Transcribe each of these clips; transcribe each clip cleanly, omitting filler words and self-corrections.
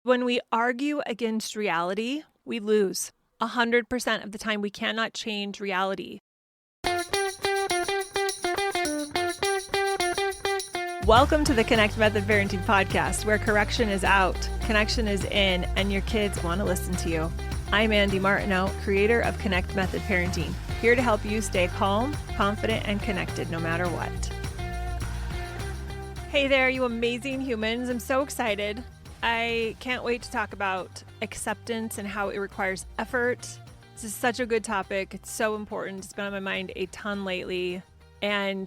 When we argue against reality, we lose. 100% of the time, we cannot change reality. Welcome to the Connect Method Parenting Podcast, where correction is out, connection is in, and your kids want to listen to you. I'm Andy Martineau, creator of Connect Method Parenting, here to help you stay calm, confident, and connected no matter what. Hey there, you amazing humans. I'm so excited. I can't wait to talk about acceptance and how it requires effort. This is such a good topic. It's so important. It's been on my mind a ton lately. And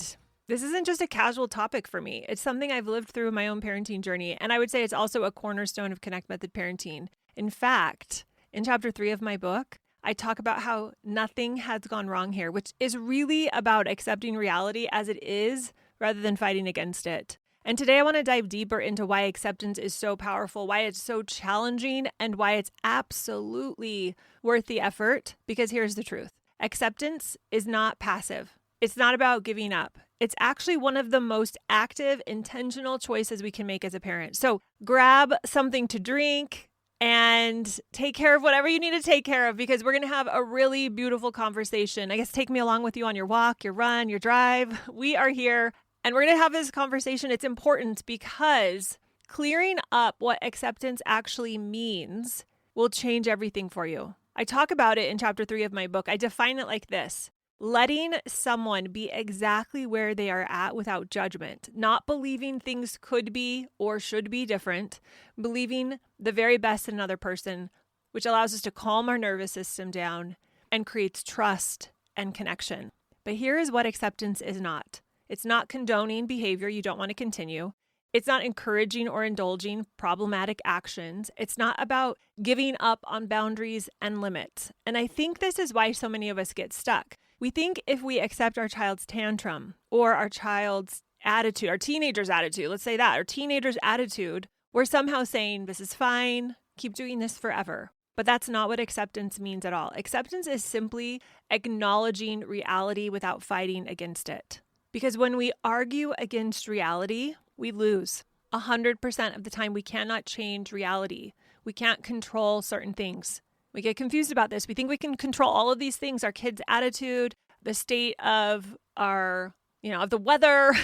this isn't just a casual topic for me. It's something I've lived through in my own parenting journey. And I would say it's also a cornerstone of Connect Method Parenting. In fact, in chapter 3 of my book, I talk about how nothing has gone wrong here, which is really about accepting reality as it is rather than fighting against it. And today I want to dive deeper into why acceptance is so powerful, why it's so challenging, and why it's absolutely worth the effort. Because here's the truth. Acceptance is not passive. It's not about giving up. It's actually one of the most active, intentional choices we can make as a parent. So grab something to drink and take care of whatever you need to take care of, because we're going to have a really beautiful conversation. I guess take me along with you on your walk, your run, your drive. We are here. And we're going to have this conversation. It's important because clearing up what acceptance actually means will change everything for you. I talk about it in chapter 3 of my book. I define it like this: letting someone be exactly where they are at without judgment, not believing things could be or should be different, believing the very best in another person, which allows us to calm our nervous system down and creates trust and connection. But here is what acceptance is not. It's not condoning behavior you don't want to continue. It's not encouraging or indulging problematic actions. It's not about giving up on boundaries and limits. And I think this is why so many of us get stuck. We think if we accept our child's tantrum or our child's attitude, our teenager's attitude, let's say that, our teenager's attitude, we're somehow saying, this is fine, keep doing this forever. But that's not what acceptance means at all. Acceptance is simply acknowledging reality without fighting against it. Because when we argue against reality, we lose. 100% of the time, we cannot change reality. We can't control certain things. We get confused about this. We think we can control all of these things: our kids' attitude, the state of our, of the weather,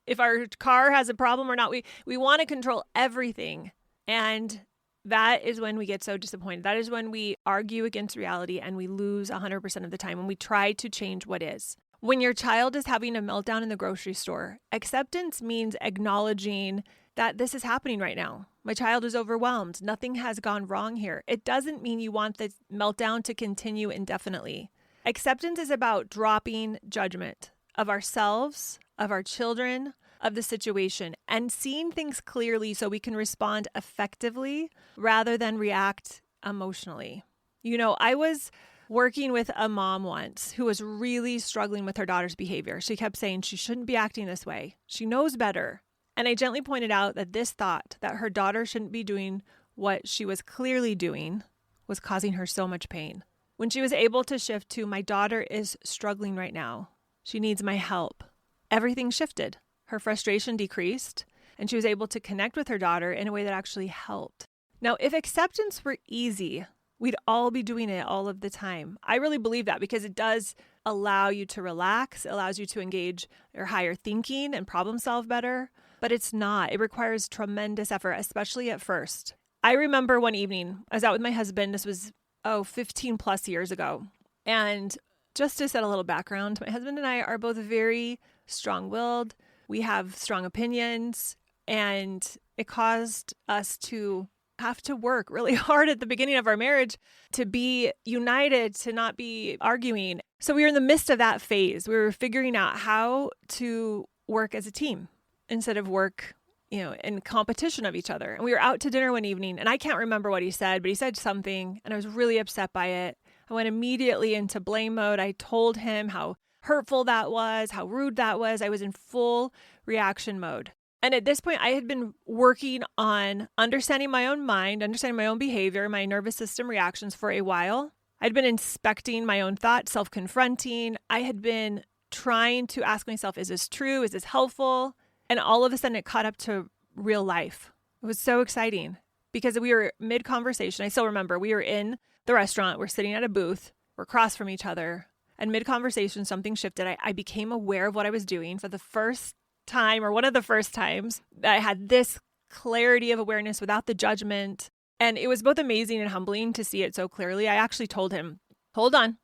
if our car has a problem or not. We want to control everything. And that is when we get so disappointed. That is when we argue against reality and we lose 100% of the time when we try to change what is. When your child is having a meltdown in the grocery store, acceptance means acknowledging that this is happening right now. My child is overwhelmed. Nothing has gone wrong here. It doesn't mean you want the meltdown to continue indefinitely. Acceptance is about dropping judgment of ourselves, of our children, of the situation, and seeing things clearly so we can respond effectively rather than react emotionally. I was working with a mom once who was really struggling with her daughter's behavior. She kept saying she shouldn't be acting this way. She knows better. And I gently pointed out that this thought that her daughter shouldn't be doing what she was clearly doing was causing her so much pain. When she was able to shift to, my daughter is struggling right now, she needs my help, everything shifted. Her frustration decreased, and she was able to connect with her daughter in a way that actually helped. Now, if acceptance were easy, we'd all be doing it all of the time. I really believe that because it does allow you to relax, it allows you to engage your higher thinking and problem solve better, but it's not. It requires tremendous effort, especially at first. I remember one evening, I was out with my husband. This was, 15 plus years ago. And just to set a little background, my husband and I are both very strong-willed. We have strong opinions, and it caused us to have to work really hard at the beginning of our marriage to be united, to not be arguing. So we were in the midst of that phase. We were figuring out how to work as a team instead of work, in competition of each other. And we were out to dinner one evening, and I can't remember what he said, but he said something, and I was really upset by it. I went immediately into blame mode. I told him how hurtful that was, how rude that was. I was in full reaction mode. And at this point, I had been working on understanding my own mind, understanding my own behavior, my nervous system reactions for a while. I'd been inspecting my own thoughts, self-confronting. I had been trying to ask myself, is this true? Is this helpful? And all of a sudden, it caught up to real life. It was so exciting. because we were mid-conversation. I still remember we were in the restaurant. We're sitting at a booth. We're across from each other. And mid-conversation, something shifted. I became aware of what I was doing for the first time, or one of the first times that I had this clarity of awareness without the judgment. And it was both amazing and humbling to see it so clearly. I actually told him, hold on.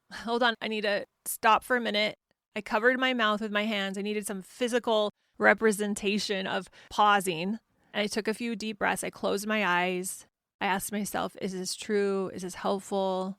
I need to stop for a minute. I covered my mouth with my hands. I needed some physical representation of pausing. And I took a few deep breaths. I closed my eyes. I asked myself, is this true? Is this helpful?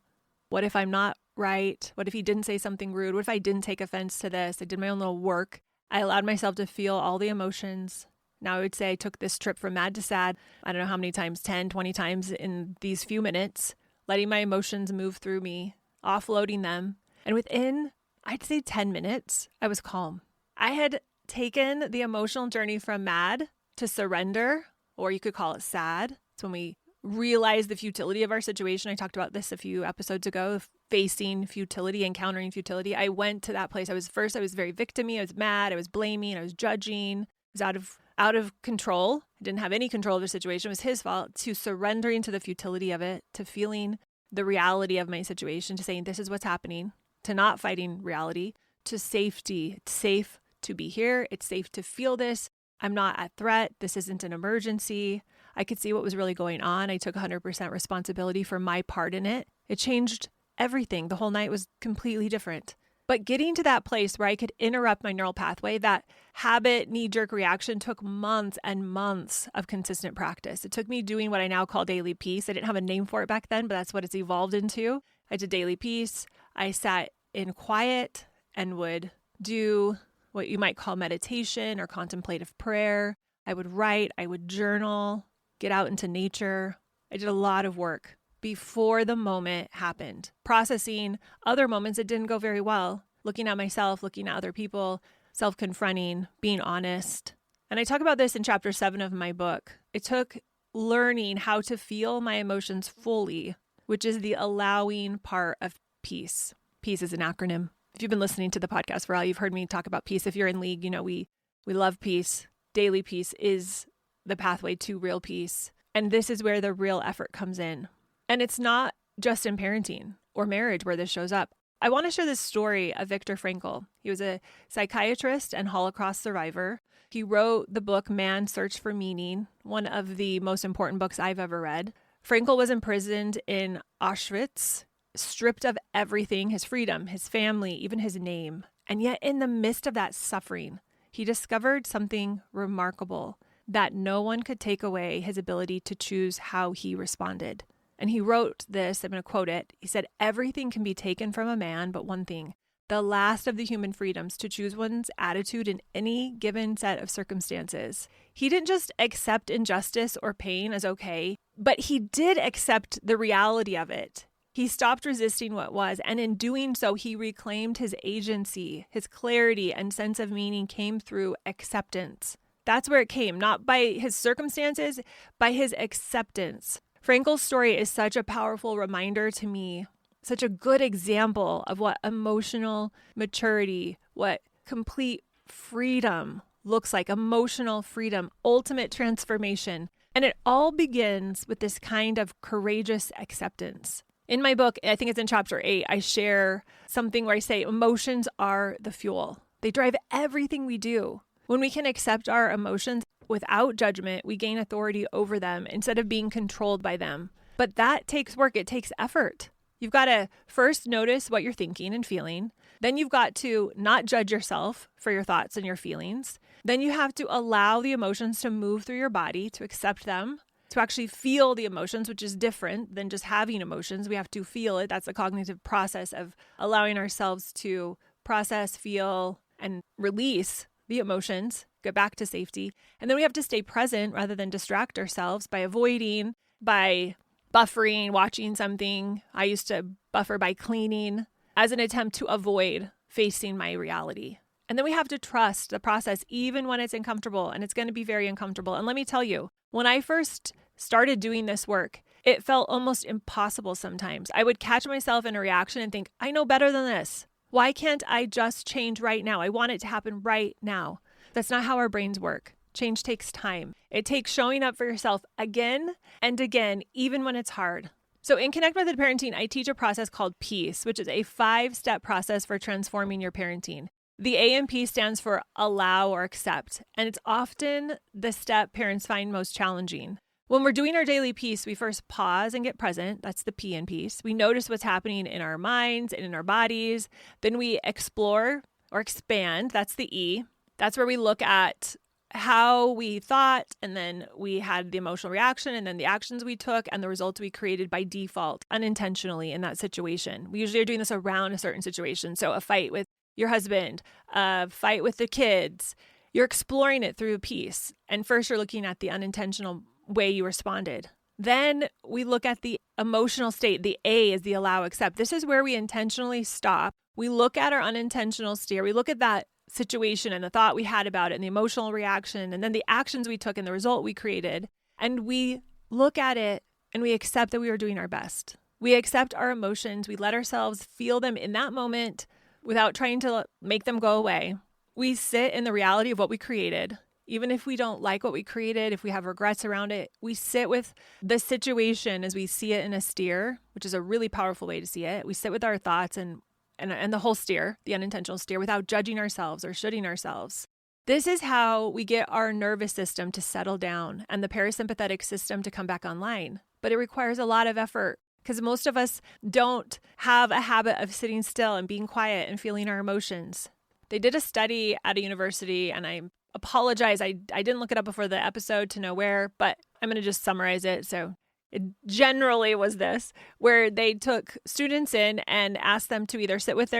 What if I'm not right? What if he didn't say something rude? What if I didn't take offense to this? I did my own little work. I allowed myself to feel all the emotions. Now I would say I took this trip from mad to sad. I don't know how many times, 10, 20 times in these few minutes, letting my emotions move through me, offloading them. And within, I'd say 10 minutes, I was calm. I had taken the emotional journey from mad to surrender, or you could call it sad. It's when we realize the futility of our situation. I talked about this a few episodes ago, facing futility, encountering futility. I went to that place. I was very victim-y. I was mad. I was blaming. I was judging. I was out of control. I didn't have any control of the situation. It was his fault. To surrendering to the futility of it, to feeling the reality of my situation, to saying, this is what's happening, to not fighting reality, to safety. It's safe to be here. It's safe to feel this. I'm not at threat. This isn't an emergency. I could see what was really going on. I took 100% responsibility for my part in it. It changed everything. The whole night was completely different. But getting to that place where I could interrupt my neural pathway, that habit knee-jerk reaction, took months and months of consistent practice. It took me doing what I now call daily peace. I didn't have a name for it back then, but that's what it's evolved into. I did daily peace. I sat in quiet and would do what you might call meditation or contemplative prayer. I would write, I would journal, get out into nature. I did a lot of work before the moment happened, processing other moments that didn't go very well, looking at myself, looking at other people, self-confronting, being honest. And I talk about this in chapter 7 of my book. It took learning how to feel my emotions fully, which is the allowing part of peace. Peace is an acronym. If you've been listening to the podcast for a while, you've heard me talk about peace. If you're in League, you know we love peace. Daily peace is the pathway to real peace. And this is where the real effort comes in. And it's not just in parenting or marriage where this shows up. I want to share this story of Viktor Frankl. He was a psychiatrist and Holocaust survivor. He wrote the book Man's Search for Meaning, one of the most important books I've ever read. Frankl was imprisoned in Auschwitz, stripped of everything, his freedom, his family, even his name. And yet in the midst of that suffering, he discovered something remarkable, that no one could take away his ability to choose how he responded. And he wrote this, I'm going to quote it. He said, everything can be taken from a man, but one thing, the last of the human freedoms, to choose one's attitude in any given set of circumstances. He didn't just accept injustice or pain as okay, but he did accept the reality of it. He stopped resisting what was, and in doing so, he reclaimed his agency. His clarity and sense of meaning came through acceptance. That's where it came, not by his circumstances, by his acceptance. Frankl's story is such a powerful reminder to me, such a good example of what emotional maturity, what complete freedom looks like, emotional freedom, ultimate transformation. And it all begins with this kind of courageous acceptance. In my book, I think it's in chapter 8, I share something where I say emotions are the fuel. They drive everything we do. When we can accept our emotions without judgment, we gain authority over them instead of being controlled by them. But that takes work. It takes effort. You've got to first notice what you're thinking and feeling. Then you've got to not judge yourself for your thoughts and your feelings. Then you have to allow the emotions to move through your body, to accept them, to actually feel the emotions, which is different than just having emotions. We have to feel it. That's the cognitive process of allowing ourselves to process, feel, and release the emotions, get back to safety. And then we have to stay present rather than distract ourselves by avoiding, by buffering, watching something. I used to buffer by cleaning as an attempt to avoid facing my reality. And then we have to trust the process even when it's uncomfortable, and it's going to be very uncomfortable. And let me tell you, when I first started doing this work, it felt almost impossible sometimes. I would catch myself in a reaction and think, I know better than this. Why can't I just change right now? I want it to happen right now. That's not how our brains work. Change takes time. It takes showing up for yourself again and again, even when it's hard. So in Connect Method Parenting, I teach a process called PEACE, which is a 5-step process for transforming your parenting. The A in P stands for allow or accept, and it's often the step parents find most challenging. When we're doing our daily peace, we first pause and get present. That's the P in peace. We notice what's happening in our minds and in our bodies. Then we explore or expand. That's the E. That's where we look at how we thought, and then we had the emotional reaction, and then the actions we took, and the results we created by default, unintentionally in that situation. We usually are doing this around a certain situation. So a fight with your husband, a fight with the kids. You're exploring it through peace. And first you're looking at the unintentional way you responded. Then we look at the emotional state. The A is the allow, accept. This is where we intentionally stop. We look at our unintentional steer. We look at that situation and the thought we had about it and the emotional reaction and then the actions we took and the result we created. And we look at it and we accept that we are doing our best. We accept our emotions. We let ourselves feel them in that moment without trying to make them go away. We sit in the reality of what we created. Even if we don't like what we created, if we have regrets around it, we sit with the situation as we see it in a steer, which is a really powerful way to see it. We sit with our thoughts and the whole steer, the unintentional steer, without judging ourselves or shooting ourselves. This is how we get our nervous system to settle down and the parasympathetic system to come back online. But it requires a lot of effort because most of us don't have a habit of sitting still and being quiet and feeling our emotions. They did a study at a university, and I apologize. I didn't look it up before the episode to know where, but I'm going to just summarize it. So it generally was this, where they took students in and asked them to either sit with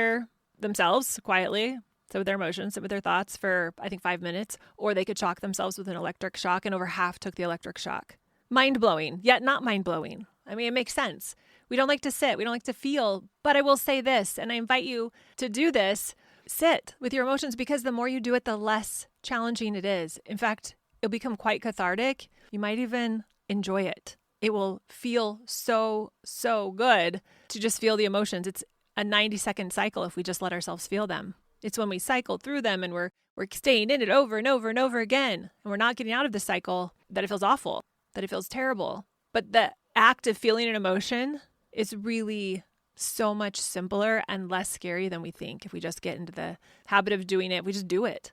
themselves quietly, sit with their emotions, sit with their thoughts for, I think, 5 minutes, or they could shock themselves with an electric shock, and over half took the electric shock. Mind-blowing, yet not mind-blowing. I mean, it makes sense. We don't like to sit. We don't like to feel. But I will say this, and I invite you to do this. Sit with your emotions, because the more you do it, the less challenging it is. In fact, it'll become quite cathartic. You might even enjoy it. It will feel so, so good to just feel the emotions. It's a 90-second cycle if we just let ourselves feel them. It's when we cycle through them and we're staying in it over and over and over again, and we're not getting out of the cycle, that it feels awful, that it feels terrible. But the act of feeling an emotion is really so much simpler and less scary than we think if we just get into the habit of doing it. We just do it.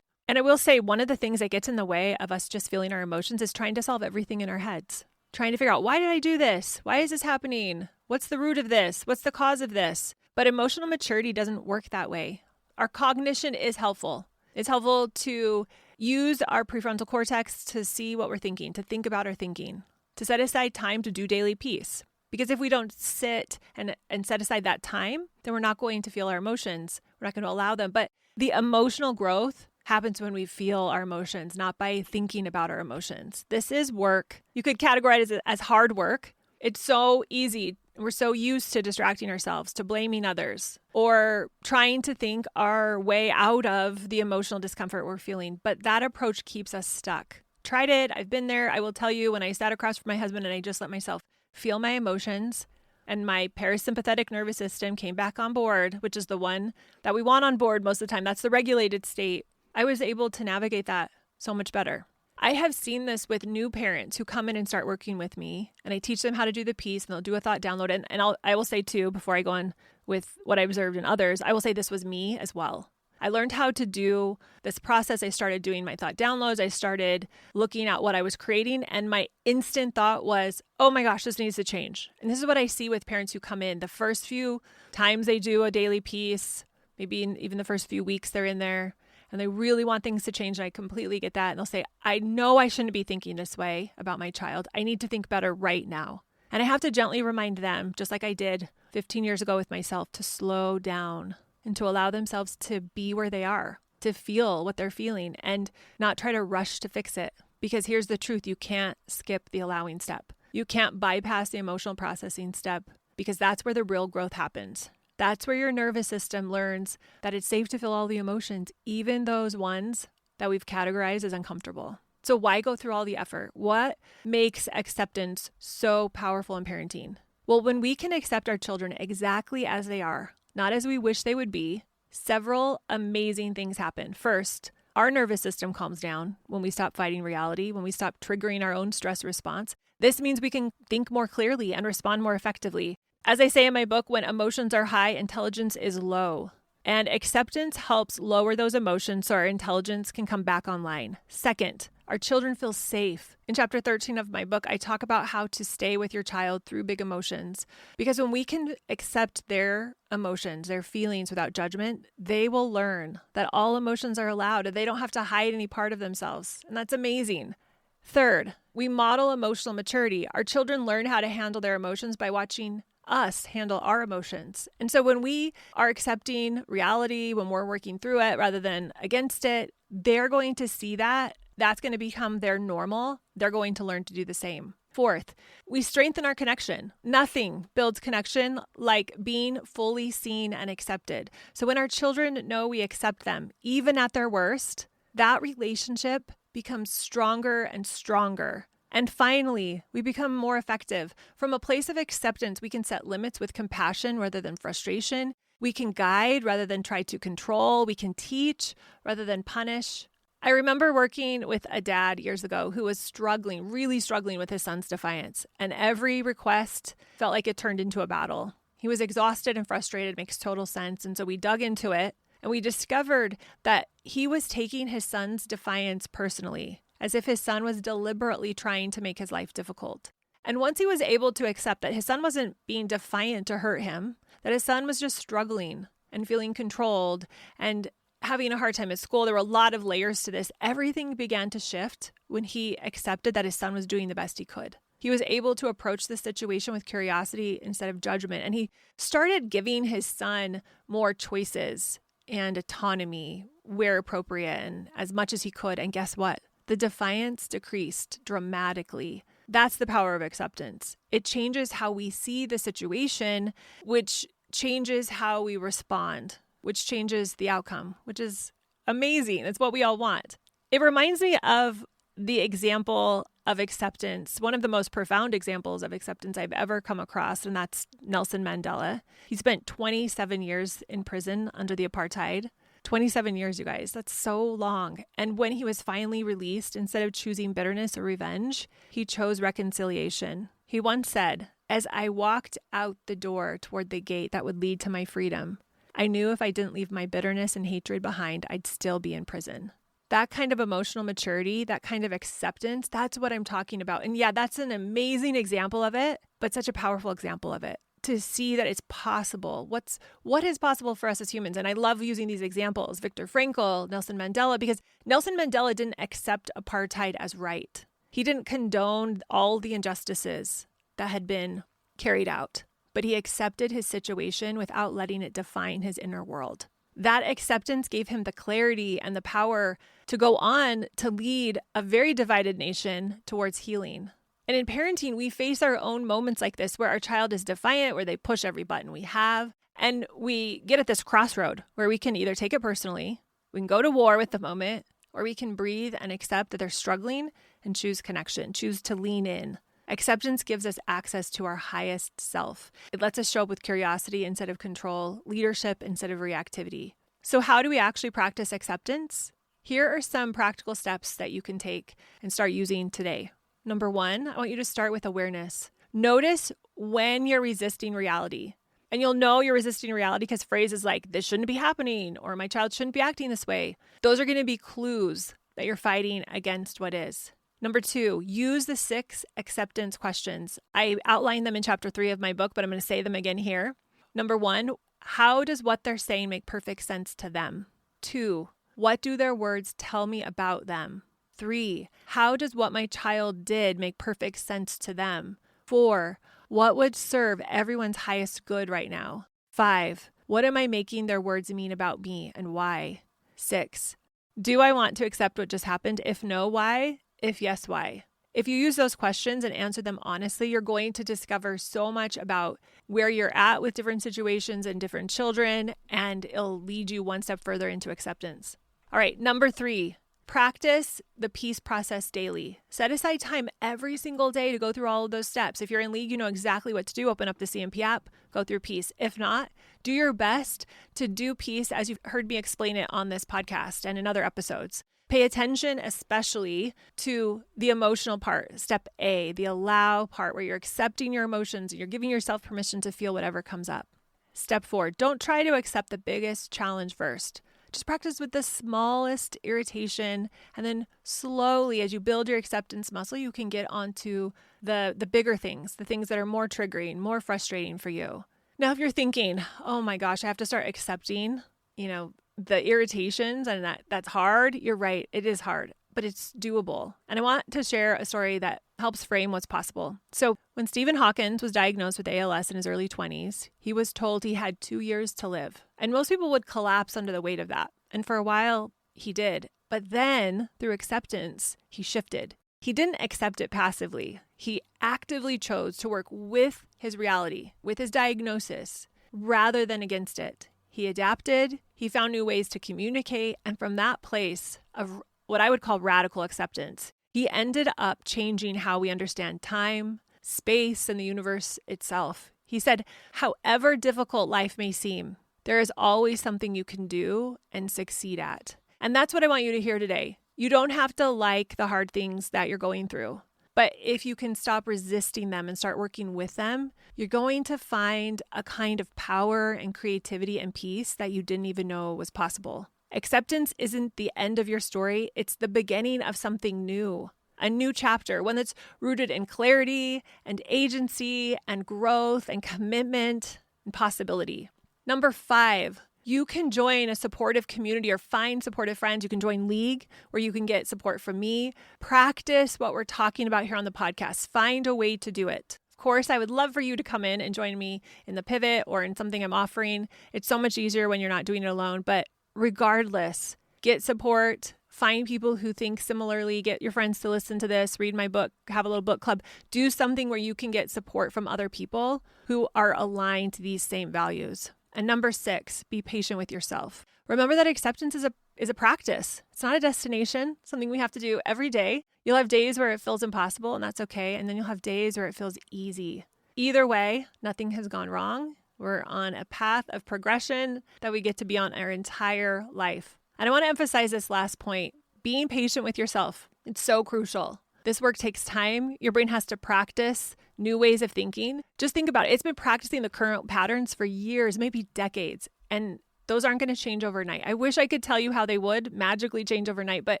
And I will say, one of the things that gets in the way of us just feeling our emotions is trying to solve everything in our heads. Trying to figure out, why did I do this? Why is this happening? What's the root of this? What's the cause of this? But emotional maturity doesn't work that way. Our cognition is helpful. It's helpful to use our prefrontal cortex to see what we're thinking, to think about our thinking, to set aside time to do daily peace. Because if we don't sit and set aside that time, then we're not going to feel our emotions. We're not going to allow them. But the emotional growth happens when we feel our emotions, not by thinking about our emotions. This is work. You could categorize it as hard work. It's so easy. We're so used to distracting ourselves, to blaming others, or trying to think our way out of the emotional discomfort we're feeling. But that approach keeps us stuck. Tried it. I've been there. I will tell you, when I sat across from my husband and I just let myself feel my emotions, and my parasympathetic nervous system came back on board, which is the one that we want on board most of the time. That's the regulated state. I was able to navigate that so much better. I have seen this with new parents who come in and start working with me, and I teach them how to do the piece, and they'll do a thought download. And I will say too, before I go on with what I observed in others, I will say this was me as well. I learned how to do this process. I started doing my thought downloads. I started looking at what I was creating, and my instant thought was, oh my gosh, this needs to change. And this is what I see with parents who come in. The first few times they do a daily piece, maybe even the first few weeks they're in there, and they really want things to change. And I completely get that. And they'll say, I know I shouldn't be thinking this way about my child. I need to think better right now. And I have to gently remind them, just like I did 15 years ago with myself, to slow down and to allow themselves to be where they are, to feel what they're feeling and not try to rush to fix it. Because here's the truth. You can't skip the allowing step. You can't bypass the emotional processing step, because that's where the real growth happens. That's where your nervous system learns that it's safe to feel all the emotions, even those ones that we've categorized as uncomfortable. So why go through all the effort? What makes acceptance so powerful in parenting? Well, when we can accept our children exactly as they are, not as we wish they would be, several amazing things happen. First, our nervous system calms down when we stop fighting reality, when we stop triggering our own stress response. This means we can think more clearly and respond more effectively. As I say in my book, when emotions are high, intelligence is low. And acceptance helps lower those emotions so our intelligence can come back online. Second, our children feel safe. In chapter 13 of my book, I talk about how to stay with your child through big emotions. Because when we can accept their emotions, their feelings without judgment, they will learn that all emotions are allowed and they don't have to hide any part of themselves. And that's amazing. Third, we model emotional maturity. Our children learn how to handle their emotions by watching us handle our emotions. And so when we are accepting reality, when we're working through it rather than against it, they're going to see that. That's going to become their normal. They're going to learn to do the same. Fourth, we strengthen our connection. Nothing builds connection like being fully seen and accepted. So when our children know we accept them, even at their worst, that relationship becomes stronger and stronger. And finally, we become more effective. From a place of acceptance, we can set limits with compassion rather than frustration. We can guide rather than try to control. We can teach rather than punish. I remember working with a dad years ago who was really struggling with his son's defiance. And every request felt like it turned into a battle. He was exhausted and frustrated, makes total sense. And so we dug into it and we discovered that he was taking his son's defiance personally, as if his son was deliberately trying to make his life difficult. And once he was able to accept that his son wasn't being defiant to hurt him, that his son was just struggling and feeling controlled and having a hard time at school, there were a lot of layers to this. Everything began to shift when he accepted that his son was doing the best he could. He was able to approach the situation with curiosity instead of judgment. And he started giving his son more choices and autonomy where appropriate and as much as he could. And guess what? The defiance decreased dramatically. That's the power of acceptance. It changes how we see the situation, which changes how we respond, which changes the outcome, which is amazing. It's what we all want. It reminds me of the example of acceptance, one of the most profound examples of acceptance I've ever come across, and that's Nelson Mandela. He spent 27 years in prison under the apartheid. 27 years, you guys. That's so long. And when he was finally released, instead of choosing bitterness or revenge, he chose reconciliation. He once said, "As I walked out the door toward the gate that would lead to my freedom, I knew if I didn't leave my bitterness and hatred behind, I'd still be in prison." That kind of emotional maturity, that kind of acceptance, that's what I'm talking about. And yeah, that's an amazing example of it, but such a powerful example of it. To see that it's possible. What is possible for us as humans? And I love using these examples, Viktor Frankl, Nelson Mandela, because Nelson Mandela didn't accept apartheid as right. He didn't condone all the injustices that had been carried out, but he accepted his situation without letting it define his inner world. That acceptance gave him the clarity and the power to go on to lead a very divided nation towards healing. And in parenting, we face our own moments like this where our child is defiant, where they push every button we have. And we get at this crossroad where we can either take it personally, we can go to war with the moment, or we can breathe and accept that they're struggling and choose connection, choose to lean in. Acceptance gives us access to our highest self. It lets us show up with curiosity instead of control, leadership instead of reactivity. So how do we actually practice acceptance? Here are some practical steps that you can take and start using today. Number one, I want you to start with awareness. Notice when you're resisting reality. And you'll know you're resisting reality because phrases like, "this shouldn't be happening," or "my child shouldn't be acting this way." Those are going to be clues that you're fighting against what is. Number two, use the 6 acceptance questions. I outlined them in chapter 3 of my book, but I'm going to say them again here. Number 1, how does what they're saying make perfect sense to them? 2, what do their words tell me about them? 3, how does what my child did make perfect sense to them? 4, what would serve everyone's highest good right now? 5, what am I making their words mean about me and why? 6, do I want to accept what just happened? If no, why? If yes, why? If you use those questions and answer them honestly, you're going to discover so much about where you're at with different situations and different children, and it'll lead you one step further into acceptance. All right, number 3, Practice the peace process daily. Set aside time every single day to go through all of those steps. If you're in League, you know exactly what to do. Open up the CMP app, go through peace. If not, do your best to do peace as you've heard me explain it on this podcast and in other episodes. Pay attention especially to the emotional part. Step A, the allow part, where you're accepting your emotions and you're giving yourself permission to feel whatever comes up. Step 4, don't try to accept the biggest challenge first. Just practice with the smallest irritation, and then slowly, as you build your acceptance muscle, you can get onto the bigger things, the things that are more triggering, more frustrating for you. Now, if you're thinking, oh my gosh, I have to start accepting, the irritations, and that's hard, you're right, it is hard, but it's doable. And I want to share a story that helps frame what's possible. So when Stephen Hawkins was diagnosed with ALS in his early 20s, he was told he had 2 years to live. And most people would collapse under the weight of that. And for a while, he did. But then, through acceptance, he shifted. He didn't accept it passively. He actively chose to work with his reality, with his diagnosis, rather than against it. He adapted, he found new ways to communicate, and from that place of what I would call radical acceptance, he ended up changing how we understand time, space, and the universe itself. He said, however difficult life may seem, there is always something you can do and succeed at. And that's what I want you to hear today. You don't have to like the hard things that you're going through. But if you can stop resisting them and start working with them, you're going to find a kind of power and creativity and peace that you didn't even know was possible. Acceptance isn't the end of your story. It's the beginning of something new, a new chapter, one that's rooted in clarity and agency and growth and commitment and possibility. Number 5, you can join a supportive community or find supportive friends. You can join League, where you can get support from me. Practice what we're talking about here on the podcast. Find a way to do it. Of course, I would love for you to come in and join me in the pivot or in something I'm offering. It's so much easier when you're not doing it alone. But regardless, get support. Find people who think similarly. Get your friends to listen to this. Read my book. Have a little book club. Do something where you can get support from other people who are aligned to these same values. And number 6, be patient with yourself. Remember that acceptance is a practice. It's not a destination, something we have to do every day. You'll have days where it feels impossible, and that's okay. And then you'll have days where it feels easy. Either way, nothing has gone wrong. We're on a path of progression that we get to be on our entire life. And I want to emphasize this last point, being patient with yourself. It's so crucial. This work takes time. Your brain has to practice new ways of thinking. Just think about it. It's been practicing the current patterns for years, maybe decades, and those aren't going to change overnight. I wish I could tell you how they would magically change overnight, but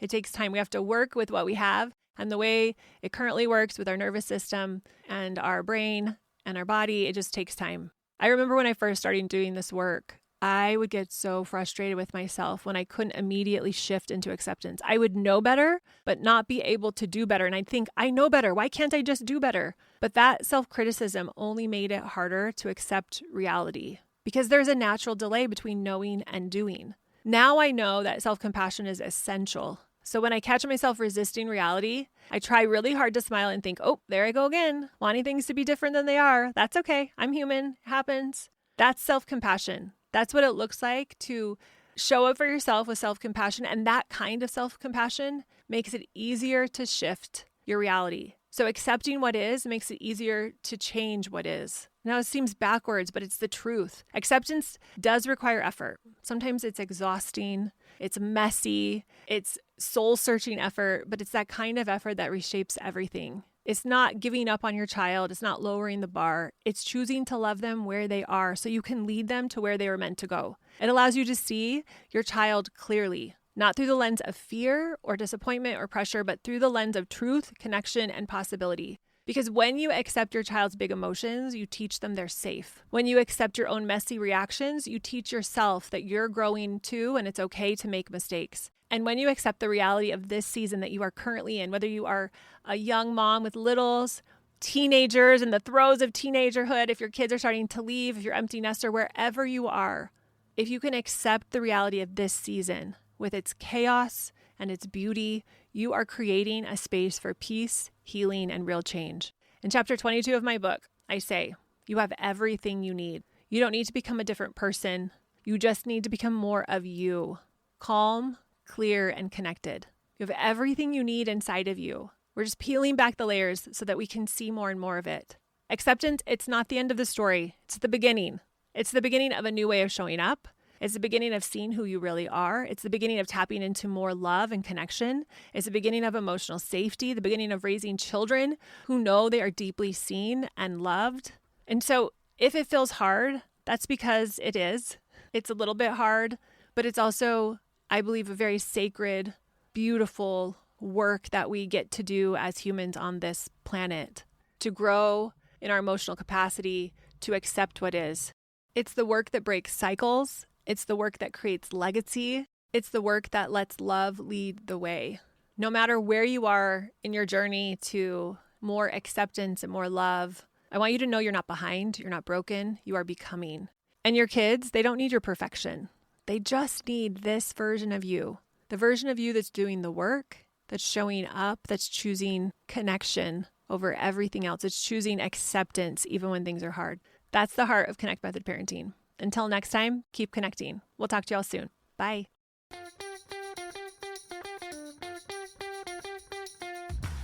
it takes time. We have to work with what we have, and the way it currently works with our nervous system and our brain and our body, it just takes time. I remember when I first started doing this work, I would get so frustrated with myself when I couldn't immediately shift into acceptance. I would know better, but not be able to do better. And I'd think, I know better. Why can't I just do better? But that self-criticism only made it harder to accept reality because there's a natural delay between knowing and doing. Now I know that self-compassion is essential. So when I catch myself resisting reality, I try really hard to smile and think, oh, there I go again, wanting things to be different than they are. That's okay. I'm human. It happens. That's self-compassion. That's what it looks like to show up for yourself with self-compassion. And that kind of self-compassion makes it easier to shift your reality. So accepting what is makes it easier to change what is. Now it seems backwards, but it's the truth. Acceptance does require effort. Sometimes it's exhausting, it's messy, it's soul-searching effort, but it's that kind of effort that reshapes everything. It's not giving up on your child. It's not lowering the bar. It's choosing to love them where they are so you can lead them to where they were meant to go. It allows you to see your child clearly, not through the lens of fear or disappointment or pressure, but through the lens of truth, connection, and possibility. Because when you accept your child's big emotions, you teach them they're safe. When you accept your own messy reactions, you teach yourself that you're growing too and it's okay to make mistakes. And when you accept the reality of this season that you are currently in, whether you are a young mom with littles, teenagers in the throes of teenagerhood, if your kids are starting to leave, if you're empty nester, wherever you are, if you can accept the reality of this season with its chaos and its beauty, you are creating a space for peace, healing, and real change. In chapter 22 of my book, I say, you have everything you need. You don't need to become a different person. You just need to become more of you. Calm, clear, and connected. You have everything you need inside of you. We're just peeling back the layers so that we can see more and more of it. Acceptance, it's not the end of the story. It's the beginning. It's the beginning of a new way of showing up. It's the beginning of seeing who you really are. It's the beginning of tapping into more love and connection. It's the beginning of emotional safety, the beginning of raising children who know they are deeply seen and loved. And so if it feels hard, that's because it is. It's a little bit hard, but it's also, I believe, a very sacred, beautiful work that we get to do as humans on this planet to grow in our emotional capacity to accept what is. It's the work that breaks cycles. It's the work that creates legacy. It's the work that lets love lead the way. No matter where you are in your journey to more acceptance and more love, I want you to know you're not behind, you're not broken, you are becoming. And your kids, they don't need your perfection. They just need this version of you, the version of you that's doing the work, that's showing up, that's choosing connection over everything else. It's choosing acceptance even when things are hard. That's the heart of Connect Method Parenting. Until next time, keep connecting. We'll talk to y'all soon. Bye.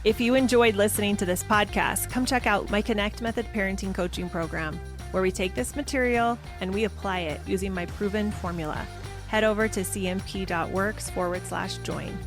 If you enjoyed listening to this podcast, come check out my Connect Method Parenting Coaching Program, where we take this material and we apply it using my proven formula. Head over to cmp.works/join.